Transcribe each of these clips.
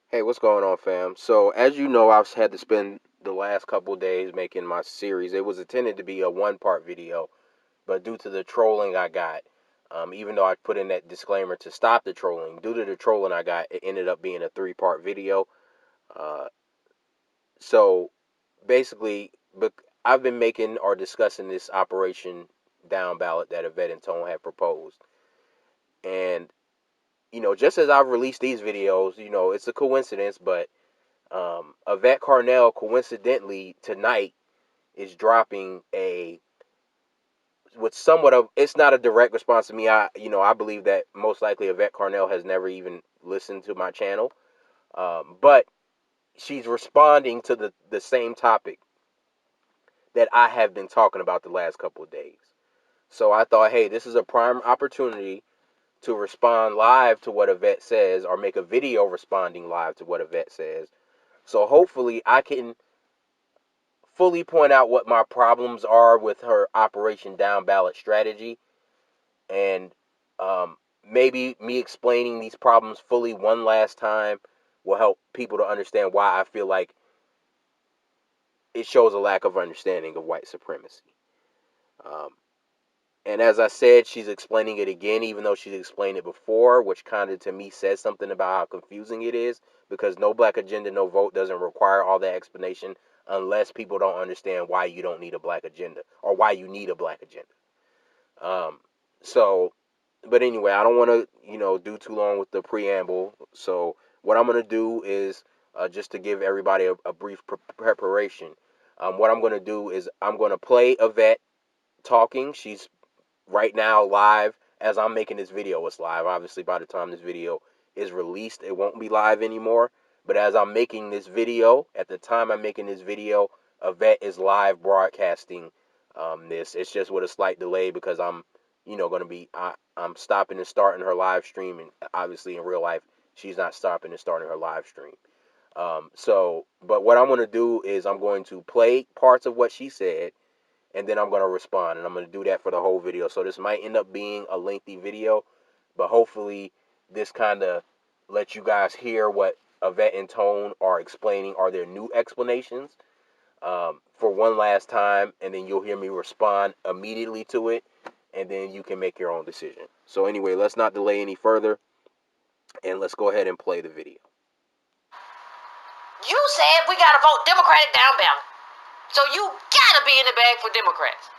Hey, what's going on, fam? So, as you know, I've had to spend the last couple of days making my series. It was intended to be a one-part video, but due to the trolling I got, even though I put in that disclaimer to stop the trolling, due to the trolling I got, it ended up being a three-part video. Uh, so, basically, I've been making or discussing this operation down ballot that Yvette and Tone had proposed, and just as I've released these videos, it's a coincidence, but Yvette Carnell, coincidentally, tonight is dropping a with somewhat of it's not a direct response to me. I believe that most likely Yvette Carnell has never even listened to my channel, but she's responding to the same topic that I have been talking about the last couple of days. So I thought, hey, this is a prime opportunity to respond live to what Yvette says, or make a video responding live to what Yvette says. So hopefully I can fully point out what my problems are with her Operation Down Ballot strategy, and maybe me explaining these problems fully one last time will help people to understand why I feel like it shows a lack of understanding of white supremacy. Um, and as I said, she's explaining it again, even though she's explained it before, which kind of to me says something about how confusing it is, because no black agenda, no vote doesn't require all that explanation unless people don't understand why you don't need a black agenda or why you need a black agenda. Um, so, but anyway, I don't want to, do too long with the preamble. So, what I'm going to do is just to give everybody a brief preparation. What I'm going to do is I'm going to play Yvette talking. She's right now live as I'm making this video. It's live. Obviously, by the time this video is released, it won't be live anymore. But as I'm making this video, at the time I'm making this video, Yvette is live broadcasting this. It's just with a slight delay because I'm, going to be I'm stopping and starting her live stream, and obviously in real life she's not stopping and starting her live stream. But what I'm going to do is I'm going to play parts of what she said, and then I'm going to respond, and I'm going to do that for the whole video. So this might end up being a lengthy video, but hopefully this kind of lets you guys hear what Yvette and Tone are explaining, are their new explanations, for one last time, and then you'll hear me respond immediately to it, and then you can make your own decision. So anyway, let's not delay any further, and let's go ahead and play the video. You said we gotta vote Democratic down ballot. So you gotta be in the bag for Democrats.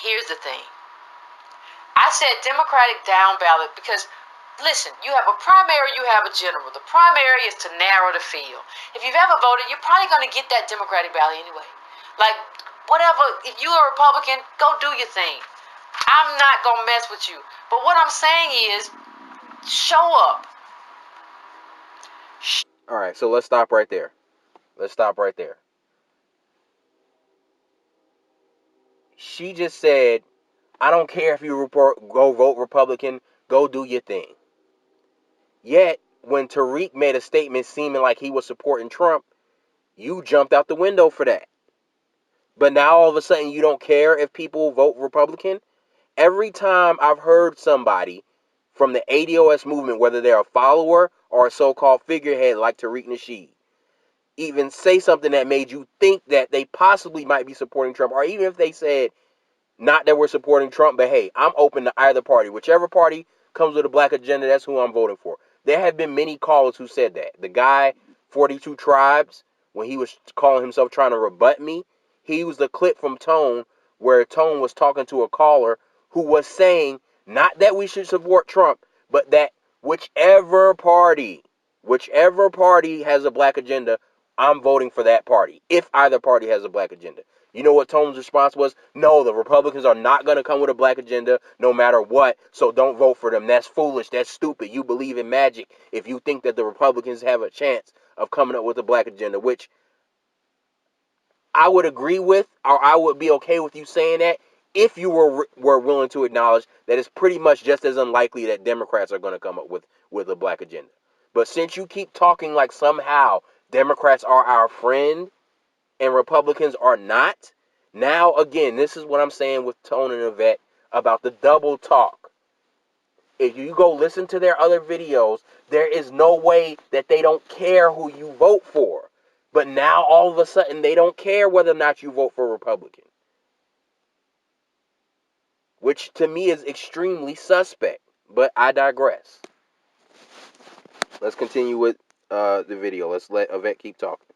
Here's the thing. I said Democratic down ballot because, listen, you have a primary, you have a general. The primary is to narrow the field. If you've ever voted, you're probably going to get that Democratic ballot anyway. Like, whatever, if you're a Republican, go do your thing. I'm not going to mess with you. But what I'm saying is, show up. All right, so let's stop right there. Let's stop right there. She just said, I don't care if you go vote Republican, go do your thing. Yet, when Tariq made a statement seeming like he was supporting Trump, you jumped out the window for that. But now all of a sudden you don't care if people vote Republican? Every time I've heard somebody from the ADOS movement, whether they're a follower or a so-called figurehead like Tariq Nasheed, even say something that made you think that they possibly might be supporting Trump, or even if they said, not that we're supporting Trump, but hey, I'm open to either party. Whichever party comes with a black agenda, that's who I'm voting for. There have been many callers who said that. The guy, 42 Tribes, when he was calling himself trying to rebut me, he used a clip from Tone where Tone was talking to a caller who was saying not that we should support Trump, but that whichever party has a black agenda, I'm voting for that party, if either party has a black agenda. You know what Tone's response was? No, the Republicans are not going to come with a black agenda no matter what, so don't vote for them. That's foolish. That's stupid. You believe in magic if you think that the Republicans have a chance of coming up with a black agenda, which I would agree with, or I would be okay with you saying that if you were willing to acknowledge that it's pretty much just as unlikely that Democrats are going to come up with a black agenda. But since you keep talking like somehow Democrats are our friend and Republicans are not, now again, this is what I'm saying with Tone and Yvette about the double talk. if you go listen to their other videos, there is no way that they don't care who you vote for. But now all of a sudden they don't care whether or not you vote for Republican, which to me is extremely suspect. But I digress. Let's continue with the video. Let's let Yvette keep talking.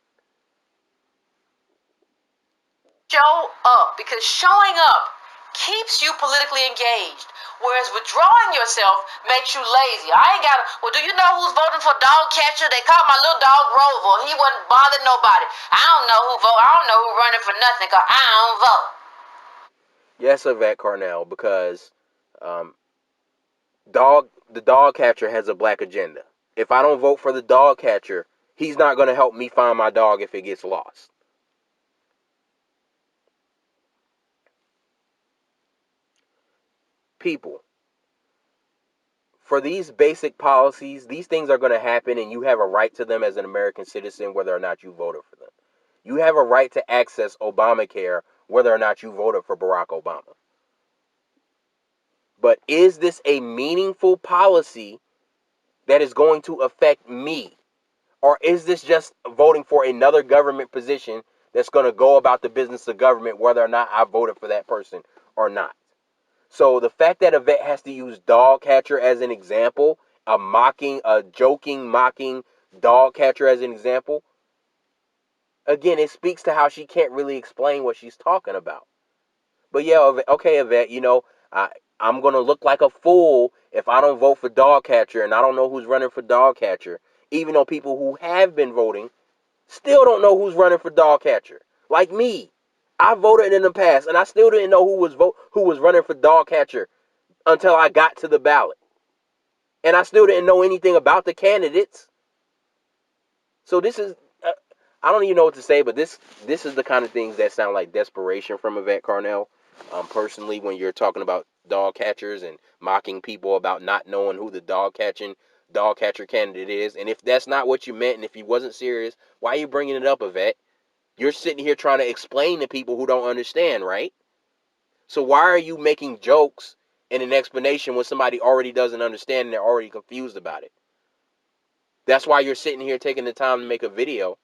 Show up, because showing up keeps you politically engaged, whereas withdrawing yourself makes you lazy. I ain't got to, well, do you know who's voting for dog catcher? They called my little dog Rover. He wasn't bothering nobody. I don't know who vote. I don't know who running for nothing, because I don't vote. Yes, Yvette Carnell, because the dog catcher has a black agenda. If I don't vote for the dog catcher, he's not going to help me find my dog if it gets lost. People, for these basic policies, these things are going to happen, and you have a right to them as an American citizen, whether or not you voted for them. You have a right to access Obamacare, whether or not you voted for Barack Obama. But is this a meaningful policy that is going to affect me? Or is this just voting for another government position that's going to go about the business of government, whether or not I voted for that person or not? So the fact that Yvette has to use dog catcher as an example, a joking, mocking dog catcher as an example, again, it speaks to how she can't really explain what she's talking about. But yeah, okay, Yvette, I'm going to look like a fool if I don't vote for dog catcher, and I don't know who's running for dog catcher, even though people who have been voting still don't know who's running for dog catcher. Like me. I voted in the past, and I still didn't know who was running for dog catcher until I got to the ballot. And I still didn't know anything about the candidates. So this is, I don't even know what to say, but this is the kind of things that sound like desperation from Yvette Carnell. Personally, when you're talking about dog catchers and mocking people about not knowing who the dog catcher candidate is. And if that's not what you meant, and if you wasn't serious, why are you bringing it up, Yvette? You're sitting here trying to explain to people who don't understand, right? So why are you making jokes and an explanation when somebody already doesn't understand and they're already confused about it? That's why you're sitting here taking the time to make a video.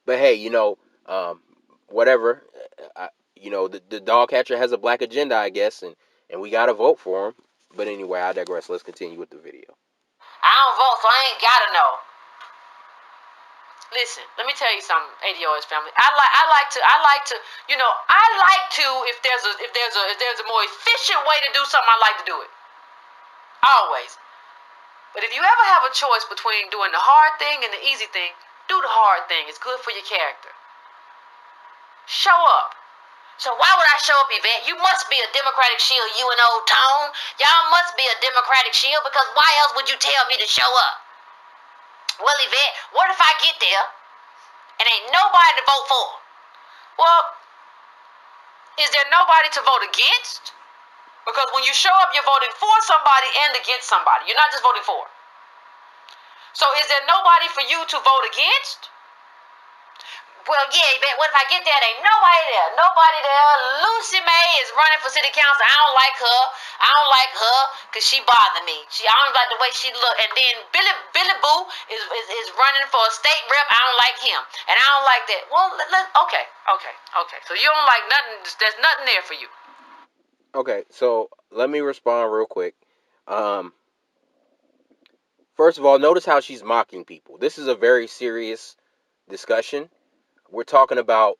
But hey, whatever. The dog catcher has a black agenda, I guess, and we got to vote for him. But anyway, I digress. Let's continue with the video. I don't vote, so I ain't got to know. Listen, let me tell you something, ADOS family. I like to, if there's a more efficient way to do something, I like to do it. Always. But if you ever have a choice between doing the hard thing and the easy thing, do the hard thing. It's good for your character. Show up. So why would I show up, Yvette? You must be a Democratic shield, you and old Tone. Y'all must be a Democratic shield, because why else would you tell me to show up? Well, Yvette, what if I get there and ain't nobody to vote for? Well, is there nobody to vote against? Because when you show up, you're voting for somebody and against somebody. You're not just voting for. So is there nobody for you to vote against? Well, yeah, Yvette, what if I get there? There ain't nobody there. Nobody there. Lucy May is running for city council. I don't like her because she bothered me. I don't like the way she look. And then Billy Boo is running for a state rep. I don't like him. And I don't like that. Well, okay. So you don't like nothing. There's nothing there for you. Okay, so let me respond real quick. First of all, notice how she's mocking people. This is a very serious discussion. We're talking about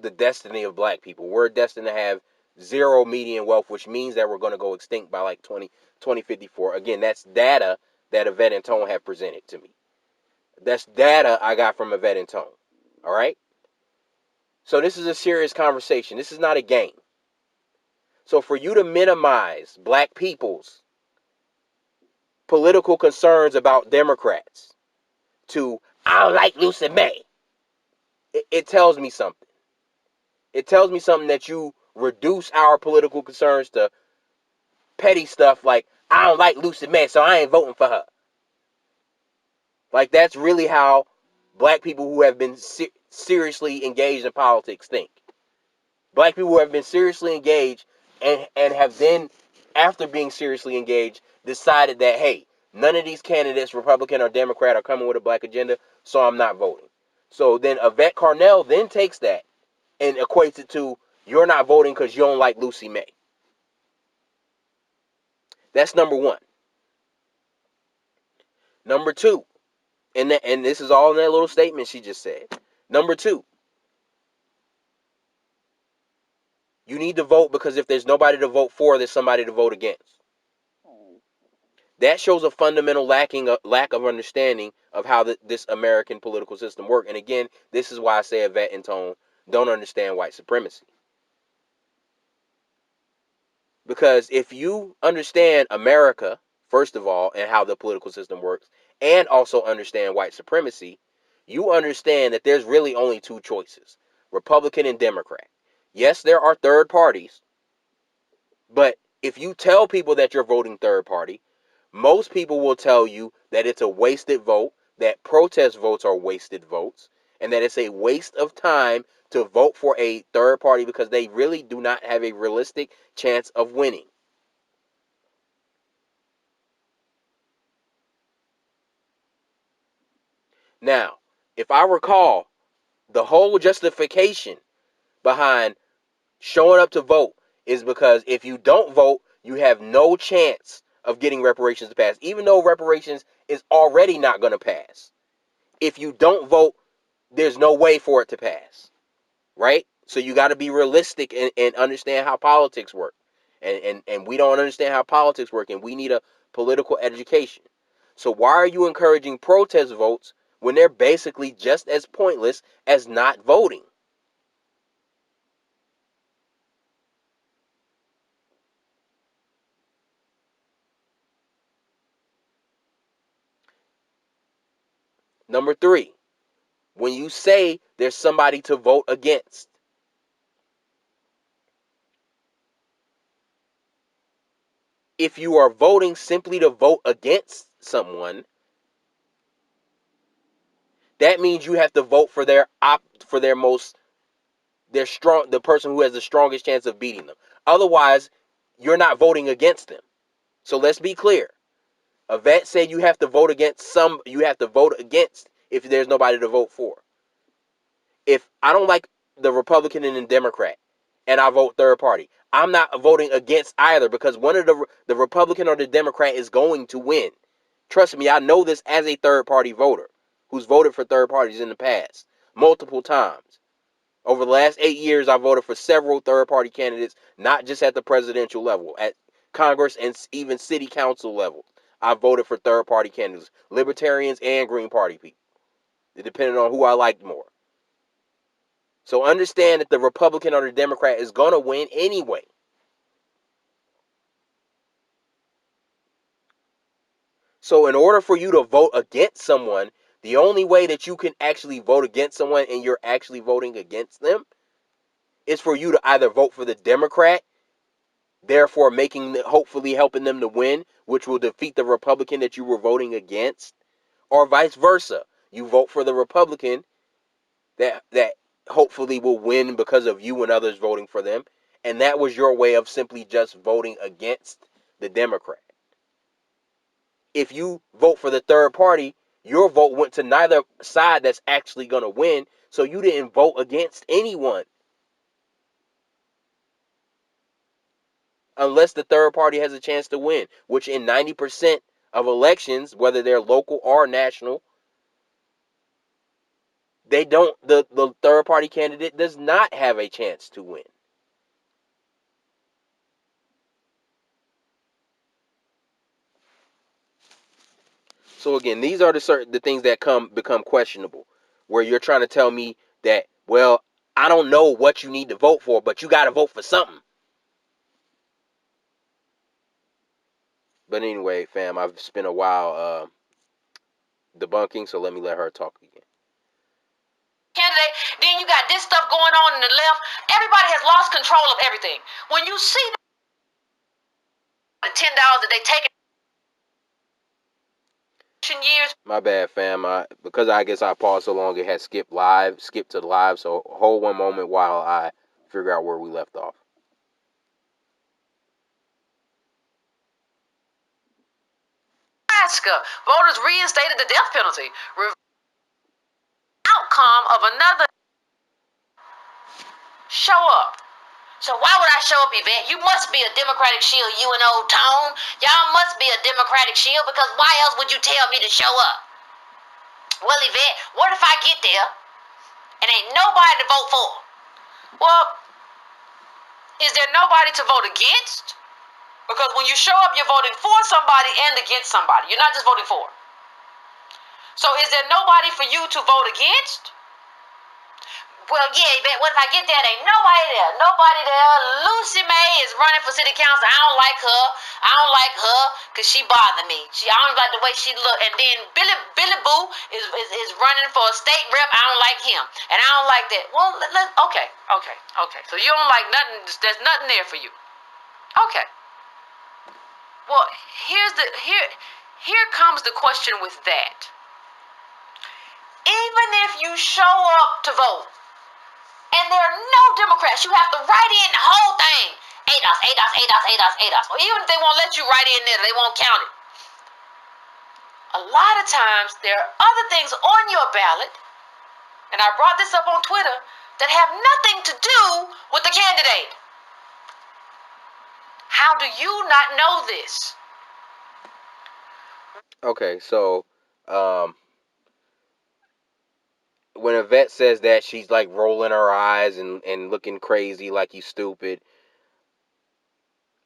the destiny of black people. We're destined to have zero median wealth, which means that we're going to go extinct by like 2054. Again, that's data that Yvette and Tone have presented to me. That's data I got from Yvette and Tone. All right? So this is a serious conversation. This is not a game. So for you to minimize black people's political concerns about Democrats to, I don't like Lucy May, it tells me something. It tells me something that you reduce our political concerns to petty stuff like, I don't like Lucy May, so I ain't voting for her. Like, that's really how black people who have been seriously engaged in politics think. Black people who have been seriously engaged and have then after being seriously engaged, decided that, hey, none of these candidates, Republican or Democrat, are coming with a black agenda, so I'm not voting. So then Yvette Carnell then takes that and equates it to, you're not voting because you don't like Lucy May. That's number one. Number two, and this is all in that little statement she just said. Number two, you need to vote because if there's nobody to vote for, there's somebody to vote against. That shows a fundamental lack of understanding of how this American political system works. And again, this is why I say Yvette and Tone don't understand white supremacy. Because if you understand America, first of all, and how the political system works, and also understand white supremacy, you understand that there's really only two choices, Republican and Democrat. Yes, there are third parties, but if you tell people that you're voting third party, most people will tell you that it's a wasted vote, that protest votes are wasted votes, and that it's a waste of time to vote for a third party because they really do not have a realistic chance of winning. Now, if I recall, the whole justification behind showing up to vote is because if you don't vote, you have no chance of getting reparations to pass, even though reparations is already not going to pass. If you don't vote, there's no way for it to pass, right? So you got to be realistic and understand how politics work. And we don't understand how politics work, and we need a political education. So why are you encouraging protest votes when they're basically just as pointless as not voting? Number three, when you say there's somebody to vote against, if you are voting simply to vote against someone, that means you have to vote for their the person who has the strongest chance of beating them. Otherwise, you're not voting against them. So let's be clear. Yvette said you have to vote against if there's nobody to vote for. If I don't like the Republican and the Democrat and I vote third party, I'm not voting against either because one of the Republican or the Democrat is going to win. Trust me, I know this as a third party voter who's voted for third parties in the past multiple times. Over the last 8 years, I voted for several third party candidates, not just at the presidential level, at Congress and even city council level. I voted for third party candidates, libertarians and Green Party people, depending on who I liked more. So understand that the Republican or the Democrat is going to win anyway. So in order for you to vote against someone, the only way that you can actually vote against someone and you're actually voting against them is for you to either vote for the Democrat, therefore hopefully helping them to win, which will defeat the Republican that you were voting against, or vice versa. You vote for the Republican that hopefully will win because of you and others voting for them, and that was your way of simply just voting against the Democrat. If you vote for the third party, your vote went to neither side that's actually going to win, so you didn't vote against anyone. Unless the third party has a chance to win, which in 90% of elections, whether they're local or national, they don't the third party candidate does not have a chance to win. So again, these are the things that become questionable, where you're trying to tell me that, well, I don't know what you need to vote for, but you got to vote for something. But anyway, fam, I've spent a while debunking, so let me let her talk again. Candidate, then you got this stuff going on in the left. Everybody has lost control of everything. When you see the $10 that they take years. My bad, fam. Because I guess I paused so long, it had skipped to the live. So hold one moment while I figure out where we left off. Nebraska, voters reinstated the death penalty. Outcome of another show up. So why would I show up, Yvette? You must be a Democratic shield, you and old Tone. Y'all must be a Democratic shield, because why else would you tell me to show up? Well, Yvette, what if I get there and ain't nobody to vote for? Well, is there nobody to vote against? Because when you show up, you're voting for somebody and against somebody. You're not just voting for. So is there nobody for you to vote against? Well, yeah, Yvette, what if I get there? There ain't nobody there. Nobody there. Lucy May is running for city council. I don't like her. I don't like her because she bothered me. I don't like the way she look. And then Billy Boo is running for a state rep. I don't like him. And I don't like that. Well, okay. So you don't like nothing. There's nothing there for you. Okay. Well, here comes the question with that. Even if you show up to vote, and there are no Democrats, you have to write in the whole thing. ADOS. Or even if they won't let you write in there, they won't count it. A lot of times, there are other things on your ballot, and I brought this up on Twitter, that have nothing to do with the candidate. How do you not know this? Okay, so, when Yvette says that, she's like rolling her eyes and looking crazy like you stupid.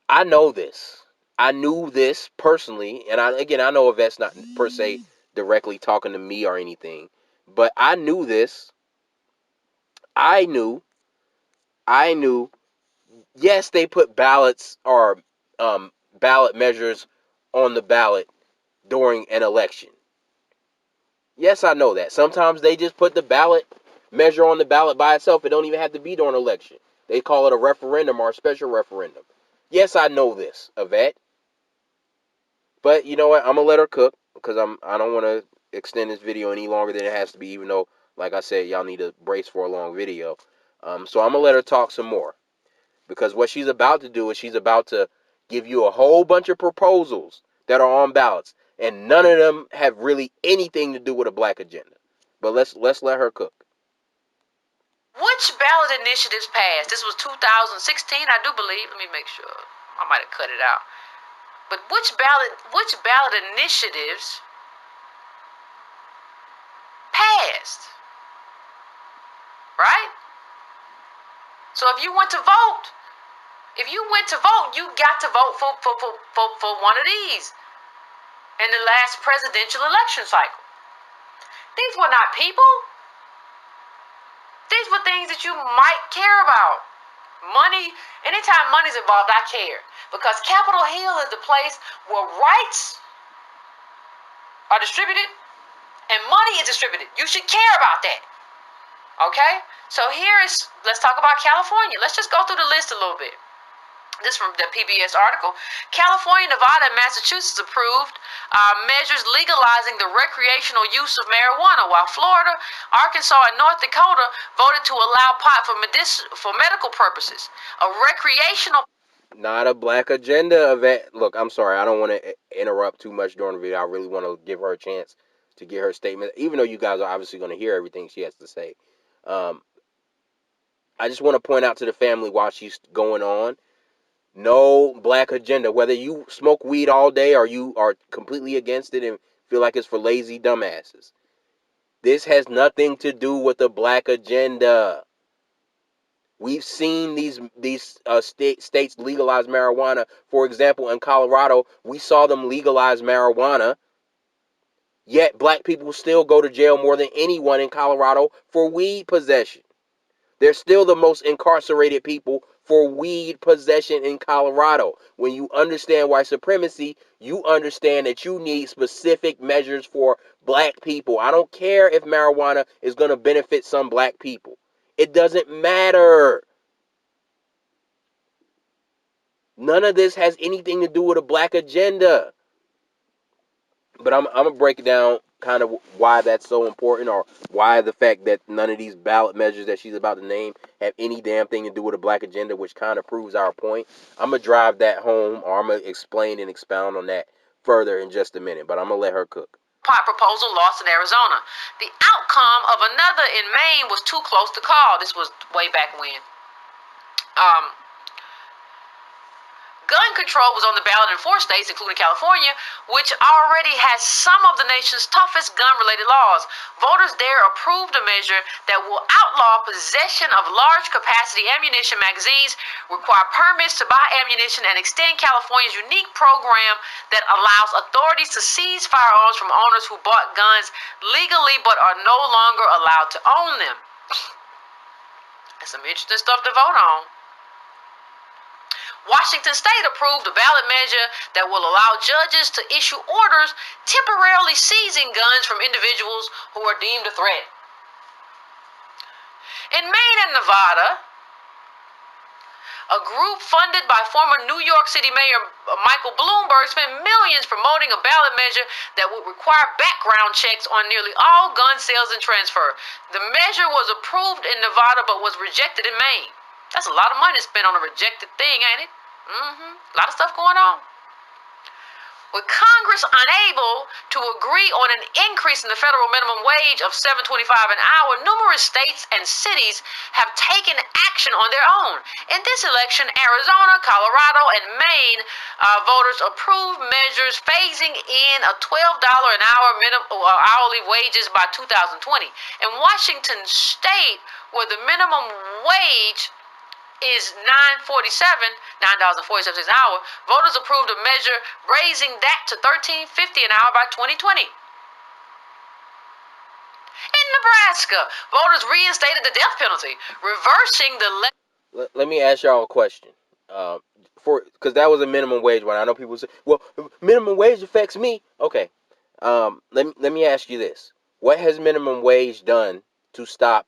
I know this. I knew this personally, and I know Yvette's not per se directly talking to me or anything, but I knew this. I knew. Yes, they put ballots or ballot measures on the ballot during an election. Yes, I know that. Sometimes they just put the ballot measure on the ballot by itself. It don't even have to be during an election. They call it a referendum or a special referendum. Yes, I know this, Yvette. But you know what? I'm gonna let her cook because I don't want to extend this video any longer than it has to be. Even though, like I said, y'all need to brace for a long video. So I'm gonna let her talk some more because what she's about to do is she's about to give you a whole bunch of proposals that are on ballots, and none of them have really anything to do with a black agenda. But let's let her cook. Which ballot initiatives passed? This was 2016, I do believe. Let me make sure. I might have cut it out. But which ballot initiatives passed? Right? So if you went to vote, you got to vote for one of these in the last presidential election cycle. These were not people. These were things that you might care about. Money, anytime money's involved, I care. Because Capitol Hill is the place where rights are distributed and money is distributed. You should care about that. Okay? So let's talk about California. Let's just go through the list a little bit. This from the PBS article. California, Nevada, and Massachusetts approved measures legalizing the recreational use of marijuana, while Florida, Arkansas, and North Dakota voted to allow pot for medical purposes. A recreational... Not a black agenda event. Look, I'm sorry. I don't want to interrupt too much during the video. I really want to give her a chance to get her statement, even though you guys are obviously going to hear everything she has to say. I just want to point out to the family while she's going on, no black agenda. Whether you smoke weed all day or you are completely against it and feel like it's for lazy dumbasses, this has nothing to do with the black agenda. We've seen these states legalize marijuana. For example, in Colorado, we saw them legalize marijuana, yet black people still go to jail more than anyone in Colorado for weed possession. They're still the most incarcerated people for weed possession in Colorado. When you understand white supremacy, you understand that you need specific measures for black people. I don't care if marijuana is going to benefit some black people. It doesn't matter. None of this has anything to do with a black agenda. But I'm going to break down kind of why that's so important, or why the fact that none of these ballot measures that she's about to name have any damn thing to do with a black agenda, which kind of proves our point. I'm going to drive that home, or I'm going to explain and expound on that further in just a minute, but I'm going to let her cook. Pot proposal lost in Arizona. The outcome of another in Maine was too close to call. This was way back when. Gun control was on the ballot in 4 states, including California, which already has some of the nation's toughest gun-related laws. Voters there approved a measure that will outlaw possession of large-capacity ammunition magazines, require permits to buy ammunition, and extend California's unique program that allows authorities to seize firearms from owners who bought guns legally but are no longer allowed to own them. That's some interesting stuff to vote on. Washington State approved a ballot measure that will allow judges to issue orders temporarily seizing guns from individuals who are deemed a threat. In Maine and Nevada, a group funded by former New York City Mayor Michael Bloomberg spent millions promoting a ballot measure that would require background checks on nearly all gun sales and transfer. The measure was approved in Nevada but was rejected in Maine. That's a lot of money spent on a rejected thing, ain't it? A lot of stuff going on. With Congress unable to agree on an increase in the federal minimum wage of $7.25 an hour, numerous states and cities have taken action on their own. In this election, Arizona, Colorado, and Maine voters approved measures phasing in a $12 an hour hourly wages by 2020. In Washington State, where the minimum wage is $9.47 an hour, voters approved a measure raising that to $13.50 an hour by 2020. In Nebraska, voters reinstated the death penalty, reversing the... Let me ask y'all a question. Because that was a minimum wage one. I know people say, well, minimum wage affects me. Okay. Let me ask you this. What has minimum wage done to stop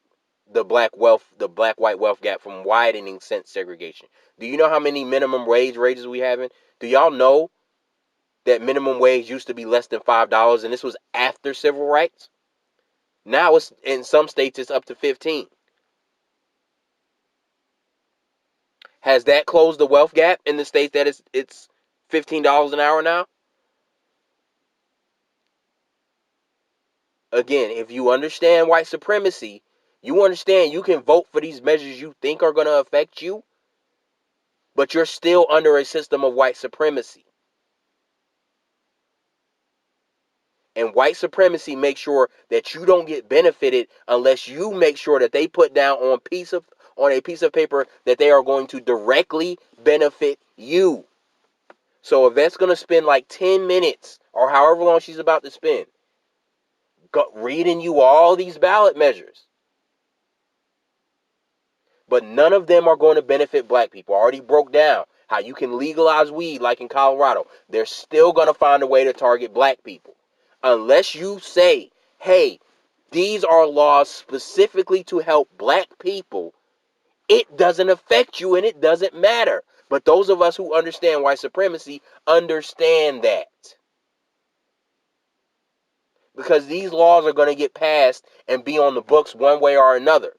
the black-white wealth gap from widening since segregation? Do you know how many minimum wage raises we having? Do y'all know that minimum wage used to be less than $5 and this was after civil rights? Now it's in some states it's up to 15. Has that closed the wealth gap in the states that it's $15 an hour now? Again, if you understand white supremacy, you understand you can vote for these measures you think are going to affect you, but you're still under a system of white supremacy. And white supremacy makes sure that you don't get benefited unless you make sure that they put down on a piece of paper that they are going to directly benefit you. So Yvette's going to spend like 10 minutes or however long she's about to spend reading you all these ballot measures. But none of them are going to benefit black people. I already broke down how you can legalize weed like in Colorado. They're still going to find a way to target black people. Unless you say, hey, these are laws specifically to help black people, it doesn't affect you and it doesn't matter. But those of us who understand white supremacy understand that. Because these laws are going to get passed and be on the books one way or another.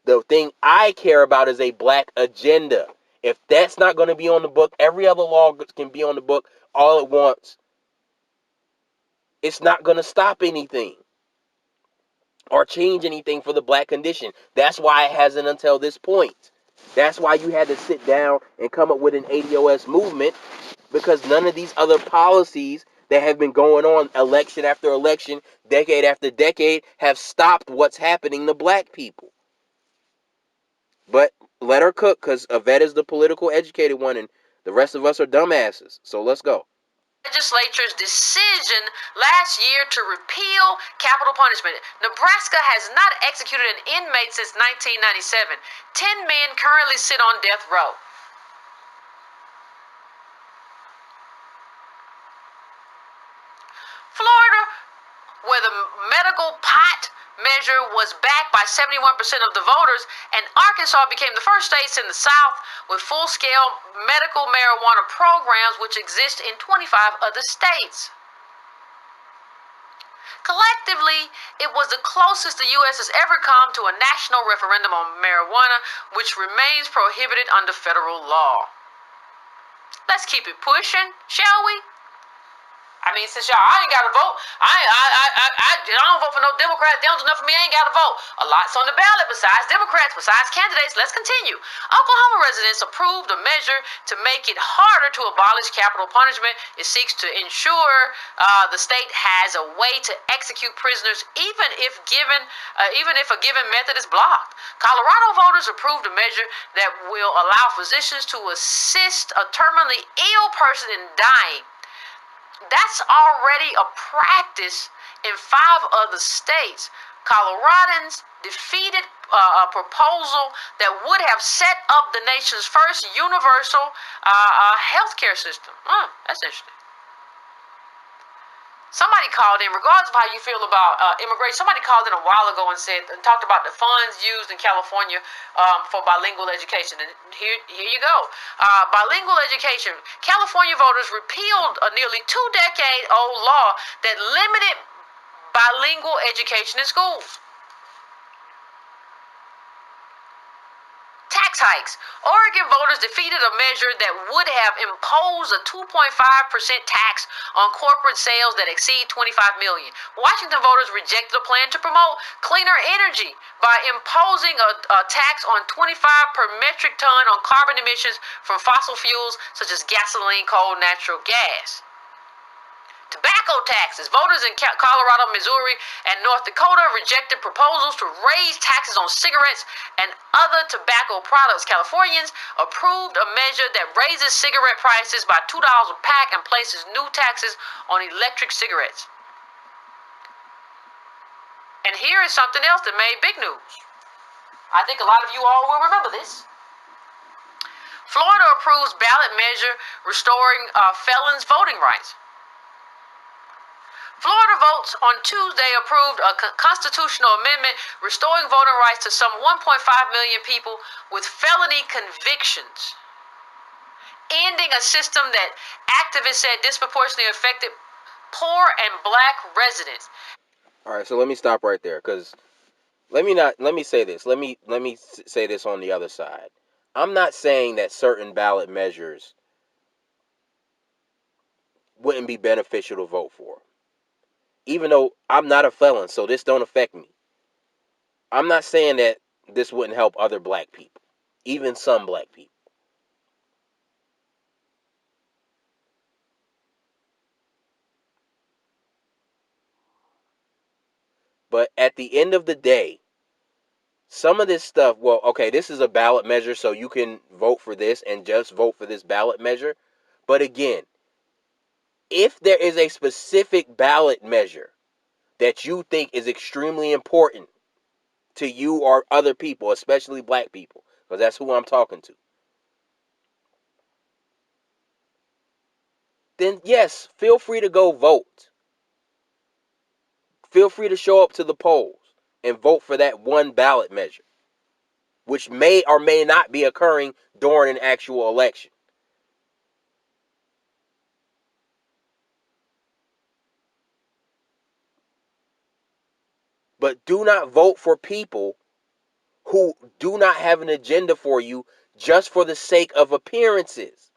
The thing I care about is a black agenda. If that's not going to be on the book, every other law can be on the book all at once. It's not going to stop anything or change anything for the black condition. That's why it hasn't until this point. That's why you had to sit down and come up with an ADOS movement, because none of these other policies that have been going on election after election, decade after decade, have stopped what's happening to black people. But let her cook, because Yvette is the political educated one and the rest of us are dumbasses. So let's go. Legislature's decision last year to repeal capital punishment. Nebraska has not executed an inmate since 1997. 10 men currently sit on death row. Florida, where the medical pot measure was backed by 71% of the voters, and Arkansas became the first state in the South with full-scale medical marijuana programs, which exist in 25 other states. Collectively, it was the closest the U.S. has ever come to a national referendum on marijuana, which remains prohibited under federal law. Let's keep it pushing, shall we? I mean, since I ain't got to vote, I don't vote for no Democrat. They don't do nothing for me. I ain't got to vote. A lot's on the ballot besides Democrats, besides candidates. Let's continue. Oklahoma residents approved a measure to make it harder to abolish capital punishment. It seeks to ensure the state has a way to execute prisoners, even if a given method is blocked. Colorado voters approved a measure that will allow physicians to assist a terminally ill person in dying. That's already a practice in 5 other states. Coloradans defeated a proposal that would have set up the nation's first universal healthcare system. That's interesting. Somebody called in, regardless of how you feel about immigration, somebody called in a while ago and talked about the funds used in California for bilingual education. And here you go. Bilingual education. California voters repealed a nearly 2-decade-old law that limited bilingual education in schools. Tax hikes. Oregon voters defeated a measure that would have imposed a 2.5% tax on corporate sales that exceed $25 million. Washington voters rejected a plan to promote cleaner energy by imposing a tax on 25 per metric ton on carbon emissions from fossil fuels such as gasoline, coal, natural gas. Tobacco taxes. Voters in Colorado, Missouri, and North Dakota rejected proposals to raise taxes on cigarettes and other tobacco products. Californians approved a measure that raises cigarette prices by $2 a pack and places new taxes on electric cigarettes. And here is something else that made big news. I think a lot of you all will remember this. Florida approves ballot measure restoring felons' voting rights. Florida votes on Tuesday approved a constitutional amendment restoring voting rights to some 1.5 million people with felony convictions, ending a system that activists said disproportionately affected poor and black residents. All right, so let me stop right there, because let me say this. Let me say this on the other side. I'm not saying that certain ballot measures wouldn't be beneficial to vote for. Even though I'm not a felon, so this don't affect me. I'm not saying that this wouldn't help other black people, even some black people. But at the end of the day, some of this stuff, well, okay, this is a ballot measure, so you can vote for this and just vote for this ballot measure. But again, if there is a specific ballot measure that you think is extremely important to you or other people, especially black people, because that's who I'm talking to, then yes, feel free to go vote. Feel free to show up to the polls and vote for that one ballot measure, which may or may not be occurring during an actual election. But do not vote for people who do not have an agenda for you just for the sake of appearances.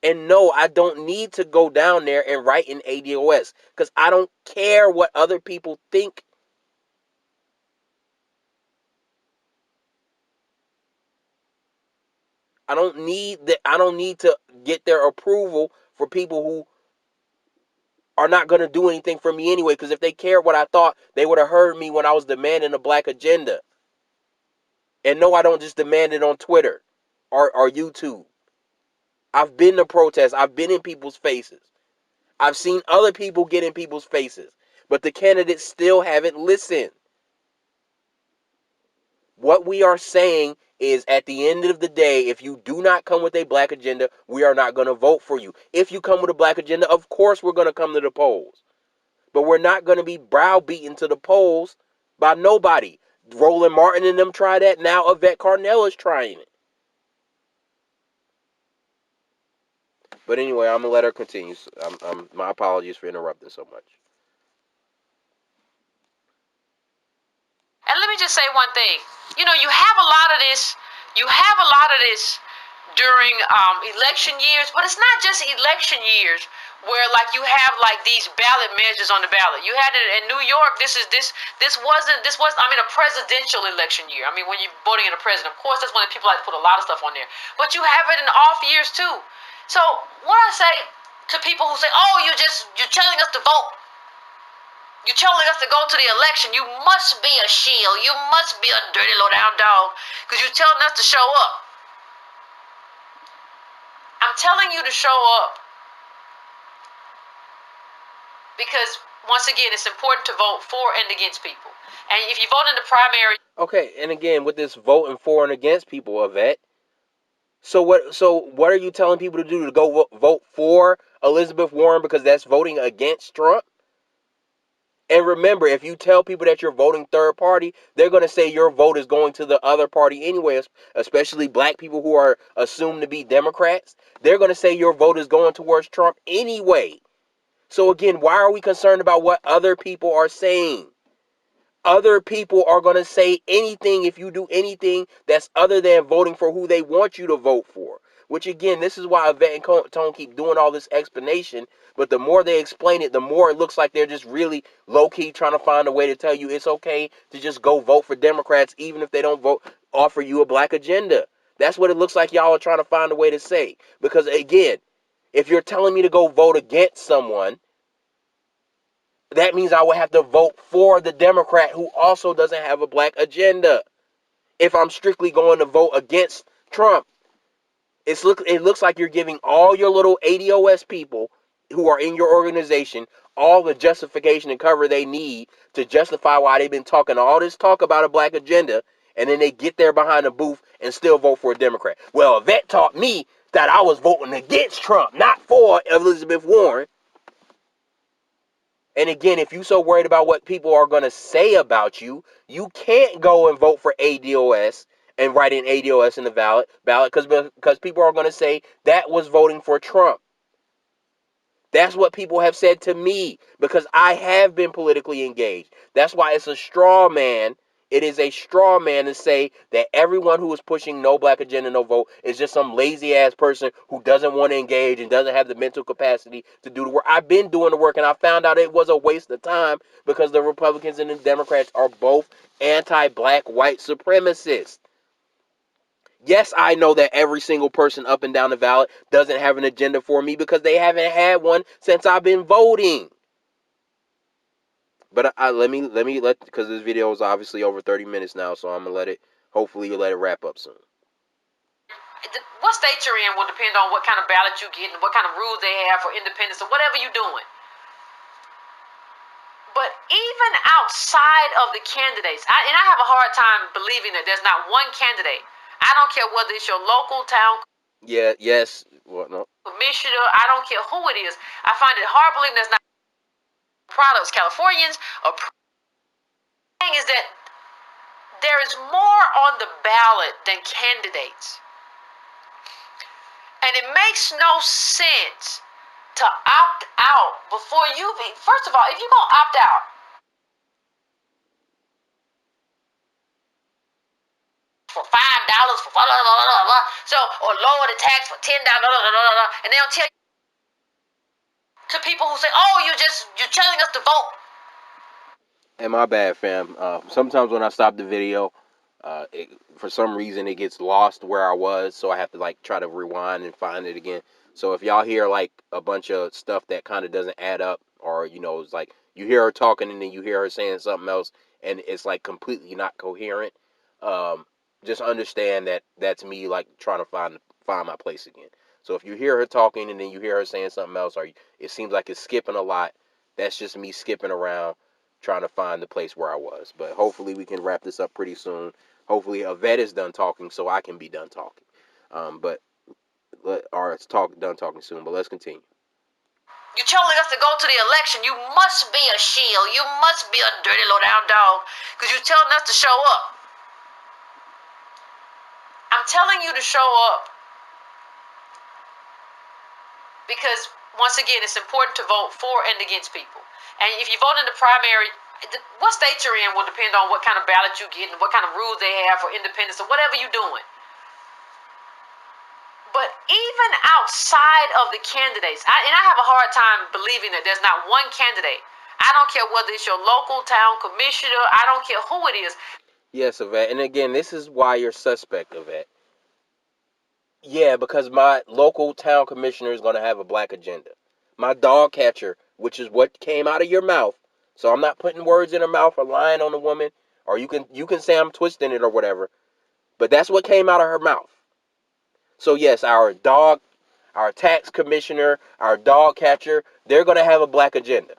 And no, I don't need to go down there and write in ADOS because I don't care what other people think. I don't need to get their approval for people who are not going to do anything for me anyway, because if they cared what I thought, they would have heard me when I was demanding a black agenda. And no, I don't just demand it on Twitter or YouTube. I've been to protests. I've been in people's faces. I've seen other people get in people's faces. But the candidates still haven't listened. What we are saying is, at the end of the day, if you do not come with a black agenda, we are not going to vote for you. If you come with a black agenda, of course we're going to come to the polls. But we're not going to be browbeaten to the polls by nobody. Roland Martin and them try that. Now Yvette is trying it. But anyway, I'm going to let her continue. My apologies for interrupting so much. And let me just say one thing. You know, you have a lot of this during election years, but it's not just election years where like you have like these ballot measures on the ballot. You had it in New York. This was I mean a presidential election year. I mean when you're voting in a president, of course that's when people like to put a lot of stuff on there. But you have it in off years too. So what I say to people who say, "Oh, you're telling us to vote. You're telling us to go to the election. You must be a shill. You must be a dirty low down dog because you're telling us to show up." I'm telling you to show up because, once again, it's important to vote for and against people. And if you vote in the primary... Okay, and again, with this voting for and against people, Yvette, so what are you telling people to do, to go vote for Elizabeth Warren because that's voting against Trump? And remember, if you tell people that you're voting third party, they're going to say your vote is going to the other party anyway, especially black people who are assumed to be Democrats. They're going to say your vote is going towards Trump anyway. So again, why are we concerned about what other people are saying? Other people are going to say anything if you do anything that's other than voting for who they want you to vote for. Which again, this is why Yvette and Tone keep doing all this explanation. But the more they explain it, the more it looks like they're just really low-key trying to find a way to tell you it's okay to just go vote for Democrats even if they don't offer you a black agenda. That's what it looks like y'all are trying to find a way to say. Because again, if you're telling me to go vote against someone, that means I would have to vote for the Democrat who also doesn't have a black agenda. If I'm strictly going to vote against Trump, it looks like you're giving all your little ADOS people who are in your organization all the justification and cover they need to justify why they've been talking all this talk about a black agenda, and then they get there behind the booth and still vote for a Democrat. Well, Yvette taught me that I was voting against Trump, not for Elizabeth Warren. And again, if you're so worried about what people are going to say about you, you can't go and vote for ADOS and write in ADOS in the ballot because people are going to say that was voting for Trump. That's what people have said to me because I have been politically engaged. That's why it's a straw man. It is a straw man to say that everyone who is pushing no black agenda, no vote is just some lazy ass person who doesn't want to engage and doesn't have the mental capacity to do the work. I've been doing the work and I found out it was a waste of time because the Republicans and the Democrats are both anti-black white supremacists. Yes, I know that every single person up and down the ballot doesn't have an agenda for me because they haven't had one since I've been voting. But because this video is obviously over 30 minutes now, so I'm gonna hopefully you'll let it wrap up soon. What state you're in will depend on what kind of ballot you get and what kind of rules they have for independence or whatever you're doing. But even outside of the candidates, and I have a hard time believing that there's not one candidate. I don't care whether it's your local town commissioner. I don't care who it is. I find it hard believing there's not products. Californians or thing is that there is more on the ballot than candidates. And it makes no sense to opt out before first of all, if you're going to opt out, for $5 for blah, blah, blah, blah, blah, so, or lower the tax for $10, blah, blah, blah, blah, blah, and they'll tell you to people who say, "Oh, you're telling us to vote." And my bad, fam. Sometimes when I stop the video, for some reason it gets lost where I was, so I have to like try to rewind and find it again. So if y'all hear like a bunch of stuff that kind of doesn't add up, or it's like you hear her talking and then you hear her saying something else, and it's like completely not coherent, just understand that that's me like trying to find my place again. So if you hear her talking and then you hear her saying something else, or it seems like it's skipping a lot, that's just me skipping around trying to find the place where I was. But hopefully we can wrap this up pretty soon. Hopefully Yvette is done talking so I can be done talking. It's done talking soon, but let's continue. You're telling us to go to the election. You must be a shill. You must be a dirty low down dog because you're telling us to show up. I'm telling you to show up because, once again, it's important to vote for and against people. And if you vote in the primary, what state you're in will depend on what kind of ballot you get and what kind of rules they have for independence or whatever you're doing. But even outside of the candidates, and I have a hard time believing that there's not one candidate. I don't care whether it's your local town commissioner. I don't care who it is. Yes, Yvette. And again, this is why you're suspect, Yvette. Yeah, because my local town commissioner is going to have a black agenda. My dog catcher, which is what came out of your mouth. So I'm not putting words in her mouth or lying on the woman, or you can say I'm twisting it or whatever. But that's what came out of her mouth. So yes, our tax commissioner, our dog catcher, they're going to have a black agenda.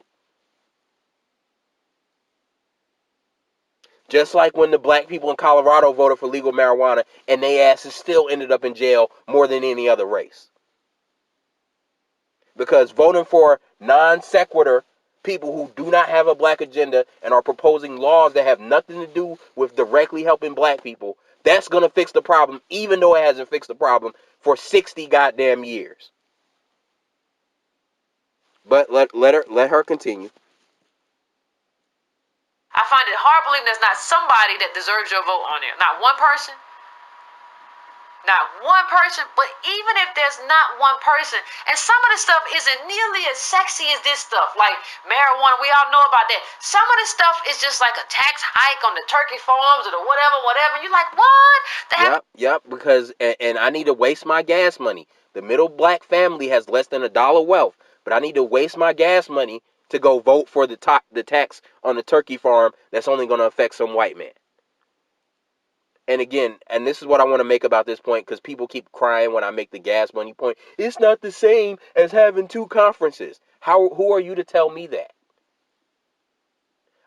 Just like when the black people in Colorado voted for legal marijuana and they asses still ended up in jail more than any other race. Because voting for non sequitur people who do not have a black agenda and are proposing laws that have nothing to do with directly helping black people, that's going to fix the problem, even though it hasn't fixed the problem for 60 goddamn years. But let her continue. I find it hard believing there's not somebody that deserves your vote on there. Not one person. Not one person, but even if there's not one person, and some of the stuff isn't nearly as sexy as this stuff, like marijuana, we all know about that. Some of the stuff is just like a tax hike on the turkey farms or the whatever. You're like, what? Yep, because, and I need to waste my gas money. The middle black family has less than $1 wealth, but I need to waste my gas money to go vote for the tax on the turkey farm that's only going to affect some white man. And again, and this is what I want to make about this point, because people keep crying when I make the gas money point. It's not the same as having two conferences. Who are you to tell me that?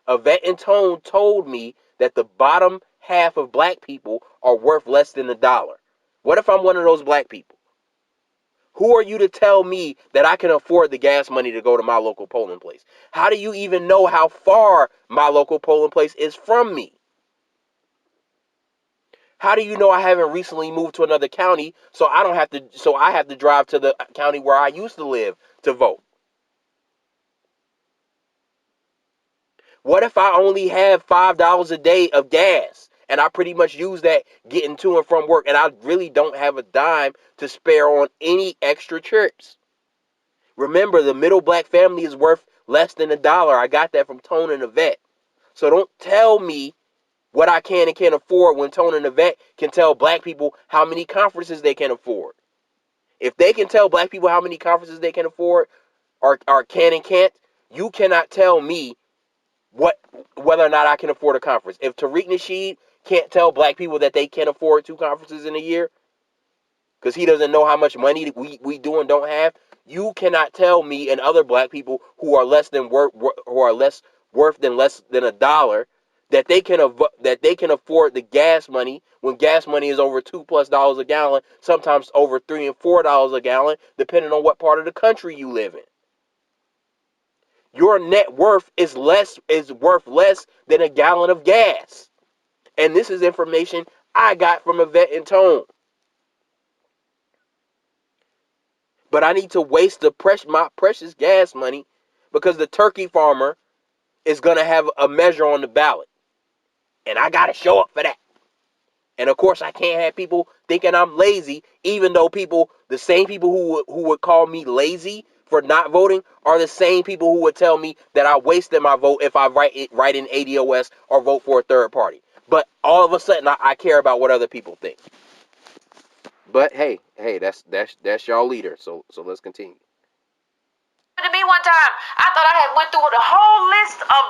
Yvette and Tone told me that the bottom half of black people are worth less than $1. What if I'm one of those black people? Who are you to tell me that I can afford the gas money to go to my local polling place? How do you even know how far my local polling place is from me? How do you know I haven't recently moved to another county, so I have to drive to the county where I used to live to vote? What if I only have $5 a day of gas and I pretty much use that getting to and from work, and I really don't have a dime to spare on any extra trips? Remember, the middle black family is worth less than $1. I got that from Tone and Yvette. So don't tell me what I can and can't afford when Tone and Yvette can tell black people how many conferences they can afford. If they can tell black people how many conferences they can afford or can and can't, you cannot tell me whether or not I can afford a conference. If Tariq Nasheed can't tell black people that they can afford 2 conferences in a year because he doesn't know how much money we do and don't have, you cannot tell me and other black people who are less worth than less than $1 that they can afford the gas money when gas money is over $2+ a gallon, sometimes over $3 and $4 a gallon, depending on what part of the country you live in. Your net worth is worth less than a gallon of gas. And this is information I got from Yvette and Tone. But I need to waste my precious gas money because the turkey farmer is going to have a measure on the ballot. And I got to show up for that. And of course, I can't have people thinking I'm lazy, even though the same people who would call me lazy for not voting are the same people who would tell me that I wasted my vote if I write in ADOS or vote for a third party. But all of a sudden, I care about what other people think. But hey, that's y'all leader. So let's continue. To me one time, I thought I had went through the whole list of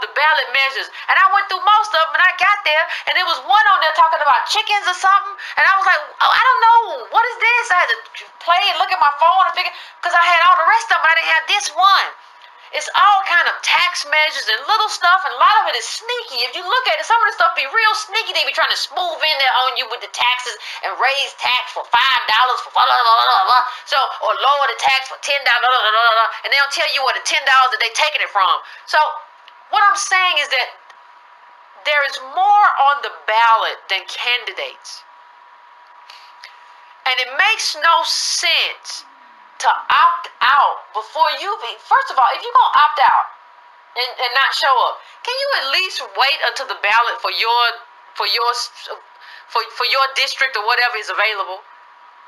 the ballot measures, and I went through most of them, and I got there, and there was one on there talking about chickens or something, and I was like, oh, I don't know, what is this? I had to play and look at my phone and figure, because I had all the rest of them, but I didn't have this one. It's all kind of tax measures and little stuff, and a lot of it is sneaky. If you look at it, some of the stuff be real sneaky. They be trying to smooth in there on you with the taxes and raise tax for $5 for blah, blah, blah, blah, blah. So, or lower the tax for $10, blah, blah, blah, blah, blah. And they don't tell you what the $10 that they taking it from. So, what I'm saying is that there is more on the ballot than candidates. And it makes no sense to opt out before first of all, if you're going to opt out and not show up, can you at least wait until the ballot for your district or whatever is available?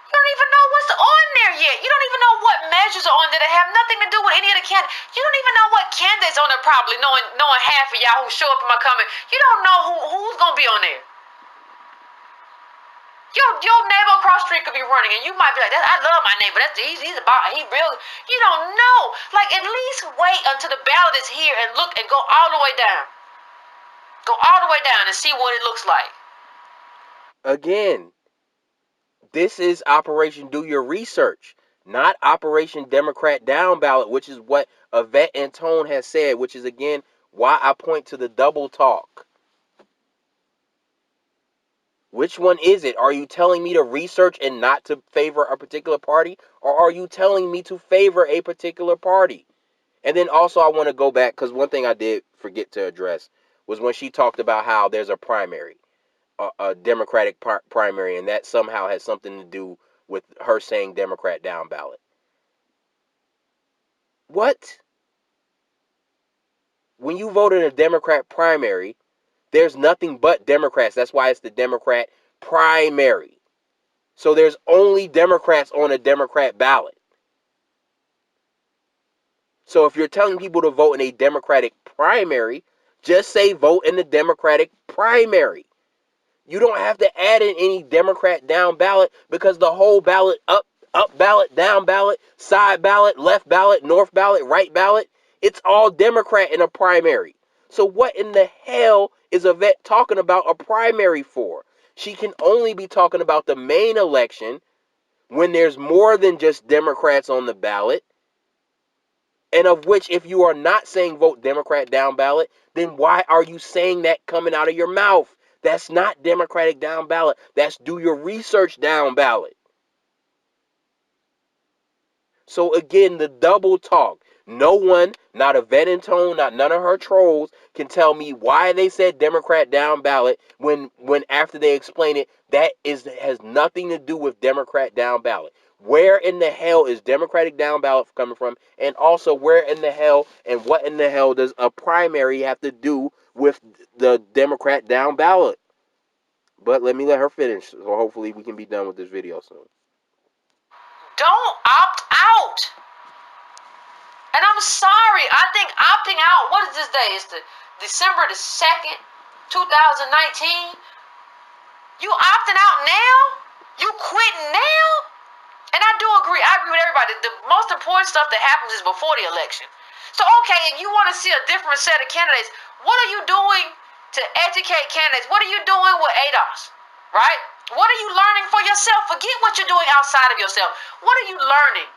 You don't even know what's on there yet. You don't even know what measures are on there that have nothing to do with any of the candidates. You don't even know what candidates on there probably, knowing half of y'all who show up in my comment. You don't know who's gonna be on there. Your neighbor across the street could be running, and you might be like, I love my neighbor. He's about, he real. You don't know. Like, at least wait until the ballot is here and look and go all the way down. Go all the way down and see what it looks like. Again, this is Operation Do Your Research, not Operation Democrat Down Ballot, which is what Yvette and Tone has said, which is, again, why I point to the double talk. Which one is it? Are you telling me to research and not to favor a particular party? Or are you telling me to favor a particular party? And then also I want to go back, because one thing I did forget to address was when she talked about how there's a primary, a Democratic primary, and that somehow has something to do with her saying Democrat down ballot. What? When you vote in a Democrat primary, there's nothing but Democrats. That's why it's the Democrat primary. So there's only Democrats on a Democrat ballot. So if you're telling people to vote in a Democratic primary, just say vote in the Democratic primary. You don't have to add in any Democrat down ballot, because the whole ballot, up ballot, down ballot, side ballot, left ballot, north ballot, right ballot, it's all Democrat in a primary. So what in the hell is Yvette talking about a primary for? She can only be talking about the main election when there's more than just Democrats on the ballot. And of which, if you are not saying vote Democrat down ballot, then why are you saying that coming out of your mouth? That's not Democratic down ballot. That's do your research down ballot. So again, the double talk. No one, not Yvette and Tone, not none of her trolls, can tell me why they said Democrat down ballot when after they explain it, has nothing to do with Democrat down ballot. Where in the hell is Democratic down ballot coming from? And also, where in the hell and what in the hell does a primary have to do with the Democrat down ballot? But let her finish, so hopefully we can be done with this video soon. Don't opt out. And I'm sorry, I think opting out, what is this day? It's the December the 2nd, 2019. You opting out now? You quitting now? And I agree with everybody. The most important stuff that happens is before the election. So, okay, if you want to see a different set of candidates, what are you doing to educate candidates? What are you doing with ADOS? Right? What are you learning for yourself? Forget what you're doing outside of yourself. What are you learning?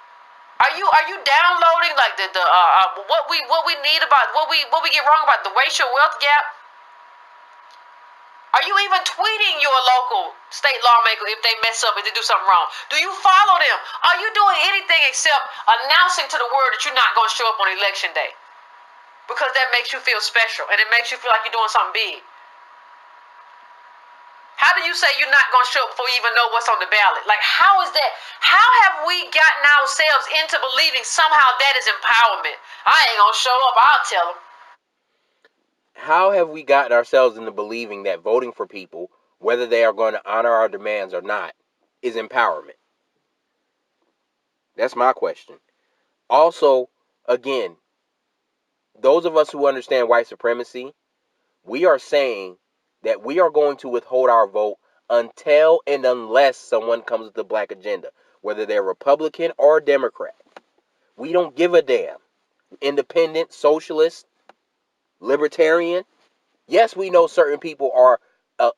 Are you downloading like what we need about what we get wrong about the racial wealth gap? Are you even tweeting your local state lawmaker if they mess up and they do something wrong? Do you follow them? Are you doing anything except announcing to the world that you're not going to show up on election day? Because that makes you feel special and it makes you feel like you're doing something big. How do you say you're not going to show up before you even know what's on the ballot? Like, how is that? How have we gotten ourselves into believing somehow that is empowerment? I ain't going to show up, I'll tell them. How have we gotten ourselves into believing that voting for people, whether they are going to honor our demands or not, is empowerment? That's my question. Also, again, those of us who understand white supremacy, we are saying that we are going to withhold our vote until and unless someone comes with the black agenda, whether they're Republican or Democrat. We don't give a damn. Independent, socialist, libertarian. Yes, we know certain people are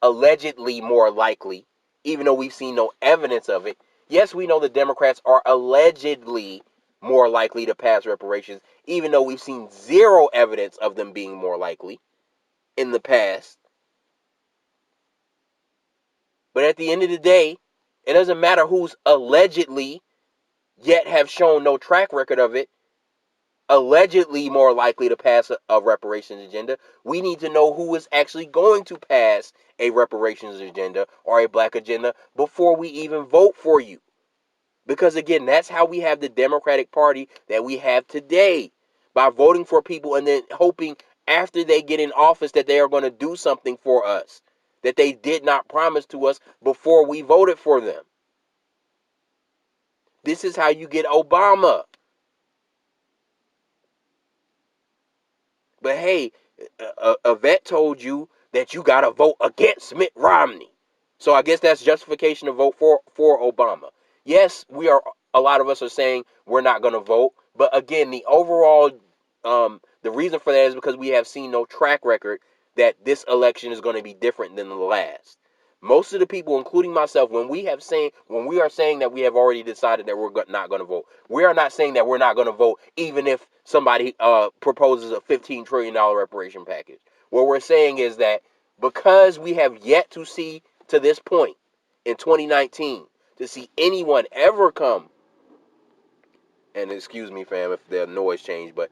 allegedly more likely, even though we've seen no evidence of it. Yes, we know the Democrats are allegedly more likely to pass reparations, even though we've seen zero evidence of them being more likely in the past. But at the end of the day, it doesn't matter who's allegedly, yet have shown no track record of it, allegedly more likely to pass a reparations agenda. We need to know who is actually going to pass a reparations agenda or a black agenda before we even vote for you. Because again, that's how we have the Democratic Party that we have today. By voting for people and then hoping after they get in office that they are going to do something for us that they did not promise to us before we voted for them. This is how you get Obama. But hey, Yvette told you that you got to vote against Mitt Romney. So I guess that's justification to vote for Obama. Yes, we are. A lot of us are saying we're not going to vote, but again, the overall, the reason for that is because we have seen no track record that this election is going to be different than the last. Most of the people, including myself, when we are saying that we have already decided that we're not going to vote, we are not saying that we're not going to vote, even if somebody proposes a $15 trillion reparation package. What we're saying is that because we have yet to see to this point in 2019 to see anyone ever come, and excuse me, fam, if the noise changed, but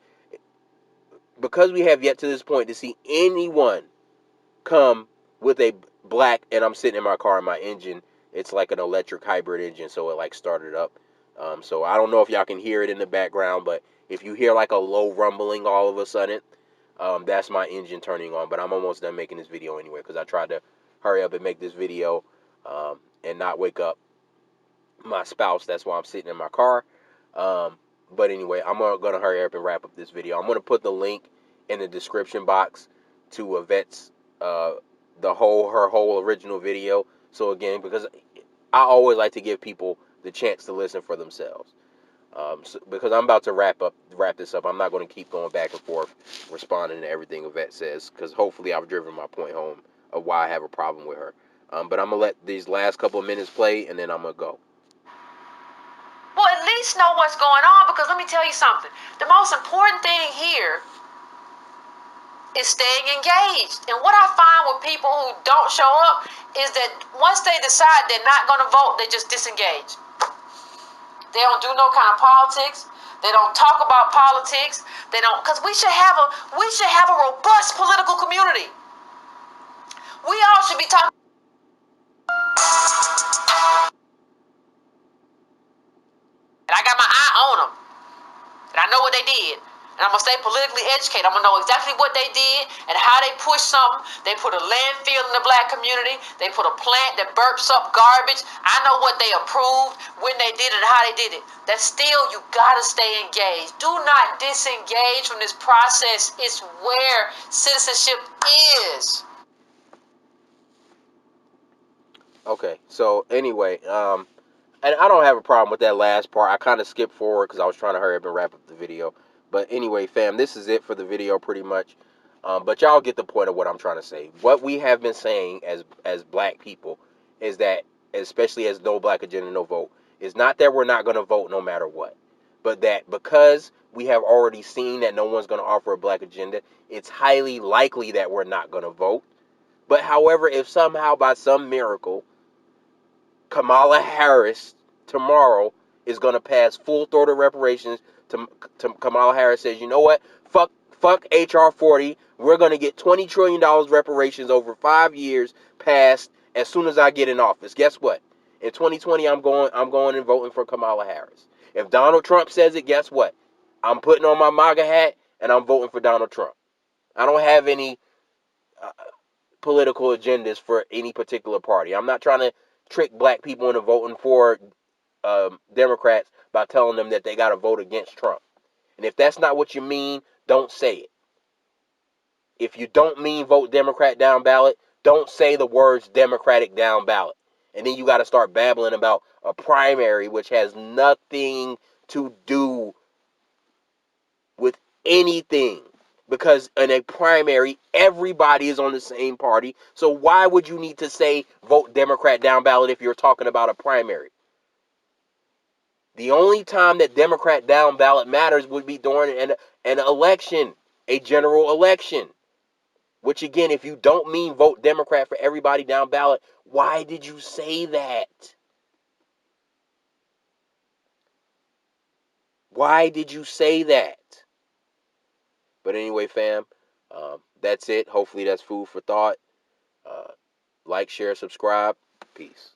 because we have yet to this point to see anyone come with a black, and I'm sitting in my car, and my engine, it's like an electric hybrid engine, so it like started up. So I don't know if y'all can hear it in the background, but if you hear like a low rumbling all of a sudden, that's my engine turning on. But I'm almost done making this video anyway, because I tried to hurry up and make this video and not wake up my spouse. That's why I'm sitting in my car. But anyway, I'm gonna hurry up and wrap up this video. I'm gonna put the link in the description box to Yvette's her whole original video. So again, because I always like to give people the chance to listen for themselves. Because I'm about to wrap this up. I'm not going to keep going back and forth responding to everything Yvette says, because hopefully I've driven my point home of why I have a problem with her. But I'm gonna let these last couple of minutes play, and then I'm gonna go. Well, at least know what's going on, because let me tell you something. The most important thing here is staying engaged. And what I find with people who don't show up is that once they decide they're not going to vote, they just disengage. They don't do no kind of politics. They don't talk about politics. They don't, because we should have a robust political community. We all should be talking. And I got my eye on them. And I know what they did. And I'm going to stay politically educated. I'm going to know exactly what they did and how they pushed something. They put a landfill in the black community. They put a plant that burps up garbage. I know what they approved, when they did it, and how they did it. That still, you got to stay engaged. Do not disengage from this process. It's where citizenship is. Okay, so anyway, and I don't have a problem with that last part. I kind of skipped forward because I was trying to hurry up and wrap up the video. But anyway, fam, this is it for the video pretty much. But y'all get the point of what I'm trying to say. What we have been saying as black people is that, especially as no black agenda, no vote, is not that we're not going to vote no matter what. But that because we have already seen that no one's going to offer a black agenda, it's highly likely that we're not going to vote. But however, if somehow by some miracle, Kamala Harris tomorrow is going to pass full-throated reparations. To Kamala Harris says, you know what? Fuck HR 40. We're going to get $20 trillion reparations over 5 years passed as soon as I get in office. Guess what? In 2020, I'm going and voting for Kamala Harris. If Donald Trump says it, guess what? I'm putting on my MAGA hat and I'm voting for Donald Trump. I don't have any political agendas for any particular party. I'm not trying to trick black people into voting for Democrats by telling them that they got to vote against Trump. And if that's not what you mean, don't say it. If you don't mean vote Democrat down ballot, don't say the words Democratic down ballot. And then you got to start babbling about a primary, which has nothing to do with anything. Because in a primary, everybody is on the same party. So why would you need to say vote Democrat down ballot if you're talking about a primary? The only time that Democrat down ballot matters would be during an election, a general election. Which again, if you don't mean vote Democrat for everybody down ballot, why did you say that? Why did you say that? But anyway, fam, that's it. Hopefully that's food for thought. Like, share, subscribe. Peace.